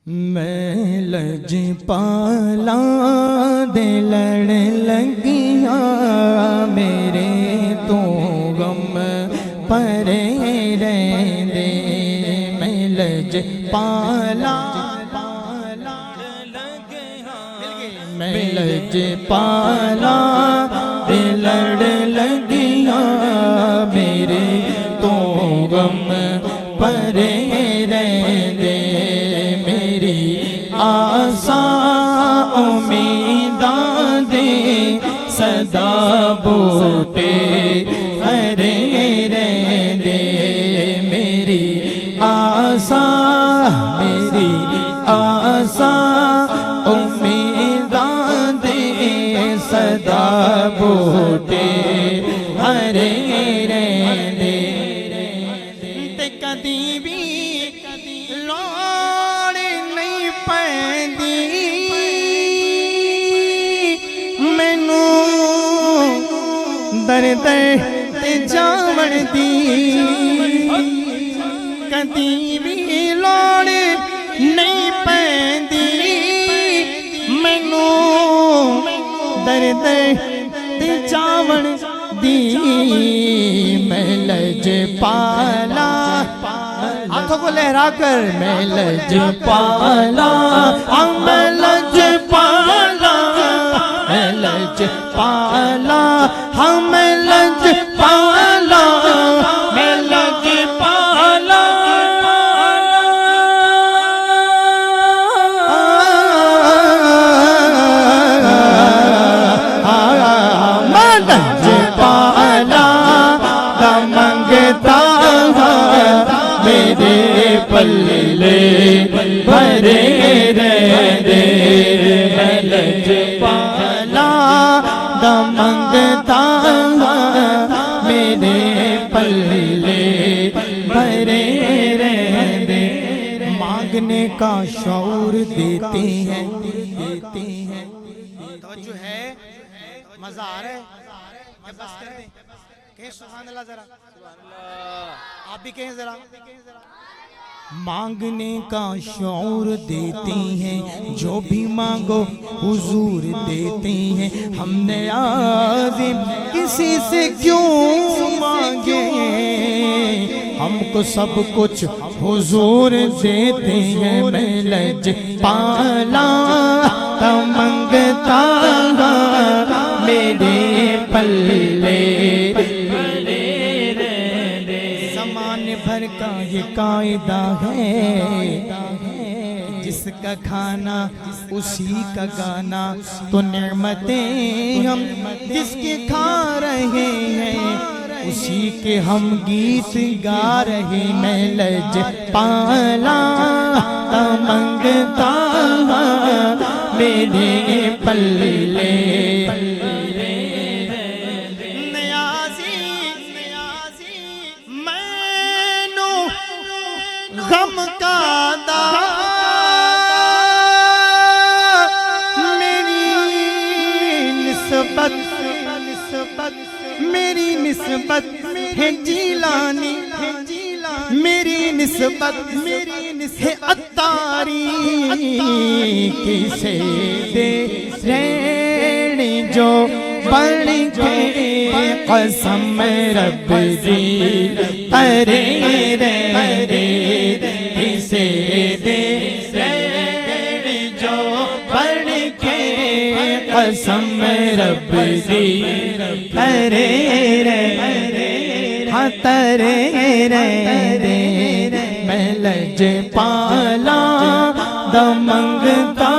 मैं लजपाला दे लड़ लगिया मेरे तो गम परे रहंदे। मैं लजपाला मैं लजपाला दे लड़ लगिया मेरे तो गम परे रहंदे। आसा उम्मीदां दे सदा बूटे हरे रहंदे। मेरी आसा उम्मीदां दे सदा बूटे हरे रहंदे। ते कदी भी दर्द ते जावण दी कदी भी लोड़ नहीं पैंदी मैनू। दर्द ते जावण दी मैं लजपाला हाथों को लहरा कर मैं लजपाला मैं लजपाला मैं लजपाला हम लजपाला मैं लजपाला। मैं लजपाला दा मंगता मेरे पल्ले भरे रहंदे। मैं लजपाला दा मंगता मेरे पल्ले भरे रहंदे। मांगने का शौर देते हैं तवज्जो है मजा आ रहा है क्या बस कर दे कहें सुभान अल्लाह जरा आप भी कहें जरा। मांगने का शौर देते हैं जो भी मांगो हुजूर देते हैं। हमने आज़िम किसी से क्यों मांगे हमको सब कुछ हुजूर देते हैं। मैं लजपाला दा मंगता मेरे पल्ले भर का ये कायदा है जिसका खाना उसी का गाना। तो नेमतें हम जिसके खा रहे हैं उसी के हम गीत गा रहे। मैं लजपाला दा मंगता मेरे पल्ले गम का दा मेरी निस्बत है जीलानी मेरी निस्बत है अत्तारी। किसे दे रहने जो पढ़ के कसम रब दी अरे रे किसे दे रहने जो पढ़ के कसम रब दी अरे रे हाँ तरे रे मैं लजपाला दा मंगता